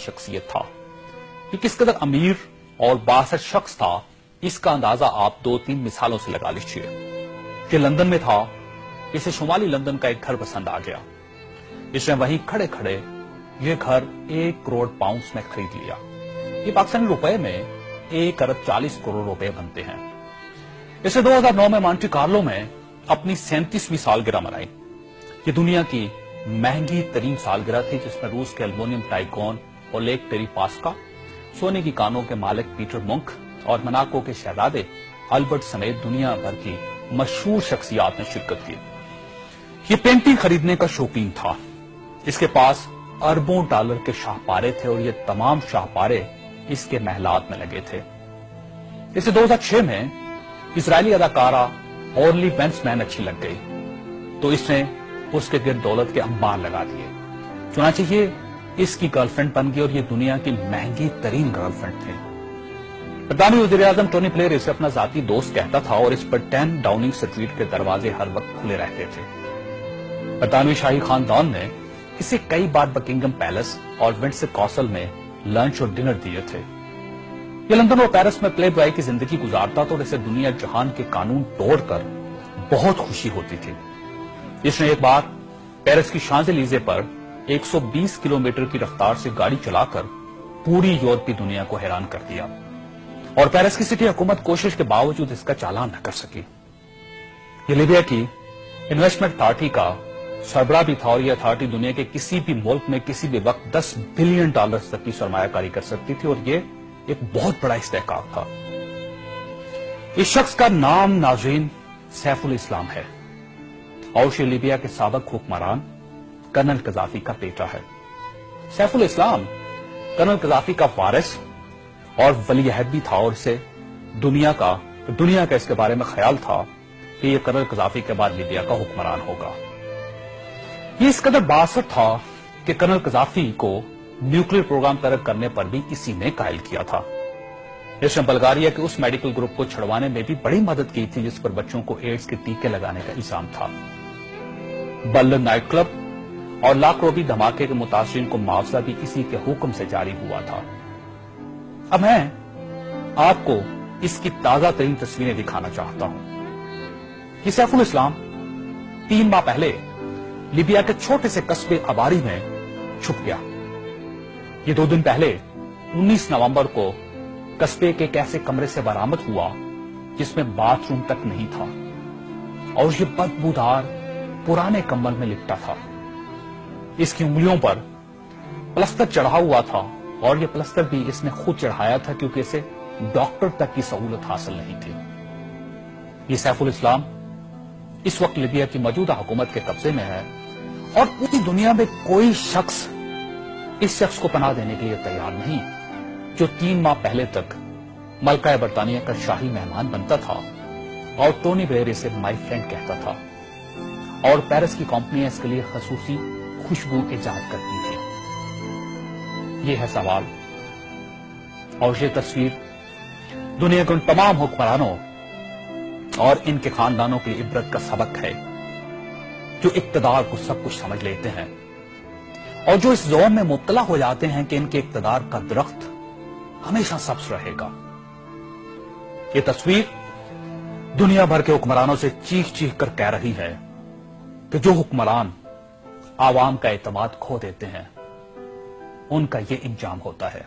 شخصیت تھا. یہ کس قدر امیر اور بااثر شخص تھا اس کا اندازہ آپ 2-3 مثالوں سے لگا لیجیے. کہ لندن میں تھا، اسے شمالی لندن کا ایک گھر پسند آ گیا. اس نے وہیں کھڑے کھڑے یہ گھر 1 کروڑ پاؤنڈز میں خرید لیا. یہ پاکستانی روپے میں 1 ارب 40 کروڑ روپے بنتے ہیں. اس نے 2009 میں مونٹی کارلو میں اپنی 37ویں سالگرہ منائی. یہ دنیا کی مہنگی ترین سالگرہ تھی، جس میں روس کے المونیم ٹائکون اولیگ ڈیریپاسکا، سونے کی کانوں کے مالک پیٹر منک اور مناکو کے شہزادے البرٹ سمیت دنیا بھر کی مشہور شخصیات نے شرکت کی. یہ پینٹنگ خریدنے کا شوقین تھا. اس کے پاس اربوں ڈالر کے شاہپارے تھے اور یہ تمام شاہپارے اس کے محلات میں لگے تھے. اسے 2006 میں اسرائیلی اداکارہ اورلی وینسمین اچھی لگ گئی تو اس نے اس کے گرد دولت کے انبار لگا دیے. چنانچہ یہ اس کی گرل فرینڈ بن گئی اور یہ دنیا کی مہنگی ترین گرل فرینڈ تھی. برطانوی وزیر اعظم ٹونی بلیئر اسے اپنا ذاتی دوست کہتا تھا اور اس پر 10 ڈاؤننگ اسٹریٹ کے دروازے ہر وقت کھلے رہتے تھے. برطانوی شاہی خاندان نے اسے کئی بار بکنگم پیلس اور ونڈسر کاسل میں لنچ اور ڈنر دیے تھے. یہ لندن اور پیرس میں پلے بوائے کی زندگی گزارتا تھا اور اسے دنیا جہان کے قانون توڑ کر بہت خوشی ہوتی تھی. اس نے ایک بار پیرس کی شانزلیزے پر 120 کلومیٹر کی رفتار سے گاڑی چلا کر پوری یورپی دنیا کو حیران کر دیا اور پیرس کی سٹی حکومت کوشش کے باوجود اس کا چالان نہ کر سکی. یہ لیبیا کی انویسٹمنٹ اتھارٹی کا سربراہ بھی تھا اور یہ اتھارٹی دنیا کے کسی بھی ملک میں کسی بھی وقت $10 بلین تک کی سرمایہ کاری کر سکتی تھی اور یہ ایک بہت بڑا استحقاق تھا. اس شخص کا نام ناظرین سیف الاسلام ہے اور یہ لیبیا کے سابق حکمران کرنل قذافی کا بیٹا ہے. سیف الاسلام کرنل قذافی کا وارث اور ولی عہد بھی تھا اور اسے دنیا کا اس کے بارے میں خیال تھا کہ یہ کرنل قذافی کے بعد لیبیا کا حکمران ہوگا. یہ اس قدر بااثر تھا کہ کرنل قذافی کو نیوکلیر پروگرام ترک کرنے پر بھی کسی نے قائل کیا تھا. اس نے بلغاریہ کے اس میڈیکل گروپ کو چھڑوانے میں بھی بڑی مدد کی تھی جس پر بچوں کو ایڈز کے ٹیکے لگانے کا الزام تھا. برلن نائٹ کلب اور لاکروبی دھماکے کے متاثرین کو معاوضہ بھی اسی کے حکم سے جاری ہوا تھا. اب میں آپ کو اس کی تازہ ترین تصویریں دکھانا چاہتا ہوں. یہ سیف الاسلام 3 ماہ پہلے لیبیا کے چھوٹے سے قصبے اباری میں چھپ گیا. یہ 2 دن پہلے 19 نومبر کو قصبے کے ایک ایسے کمرے سے برآمد ہوا جس میں باتھ روم تک نہیں تھا اور یہ بدبودار پرانے کمبل میں لپٹا تھا. اس کی انگلیوں پر پلستر چڑھا ہوا تھا اور یہ پلستر بھی اس نے خود چڑھایا تھا کیونکہ اسے ڈاکٹر تک کی سہولت حاصل نہیں تھی. یہ سیف الاسلام اس وقت لیبیا کی موجودہ حکومت کے قبضے میں ہے اور پوری دنیا میں کوئی شخص اس شخص کو پناہ دینے کے لیے تیار نہیں جو 3 ماہ پہلے تک ملکہ برطانیہ کا شاہی مہمان بنتا تھا اور ٹونی بلیئر اسے مائی فرینڈ کہتا تھا اور پیرس کی کمپنیاں اس کے لیے خصوصی خوشبو ایجاد کرتی تھی. یہ ہے سوال اور یہ تصویر دنیا کے ان تمام حکمرانوں اور ان کے خاندانوں کی عبرت کا سبق ہے جو اقتدار کو سب کچھ سمجھ لیتے ہیں اور جو اس زوم میں مبتلا ہو جاتے ہیں کہ ان کے اقتدار کا درخت ہمیشہ سبز رہے گا. یہ تصویر دنیا بھر کے حکمرانوں سے چیخ چیخ کر کہہ رہی ہے کہ جو حکمران عوام کا اعتماد کھو دیتے ہیں ان کا یہ انجام ہوتا ہے.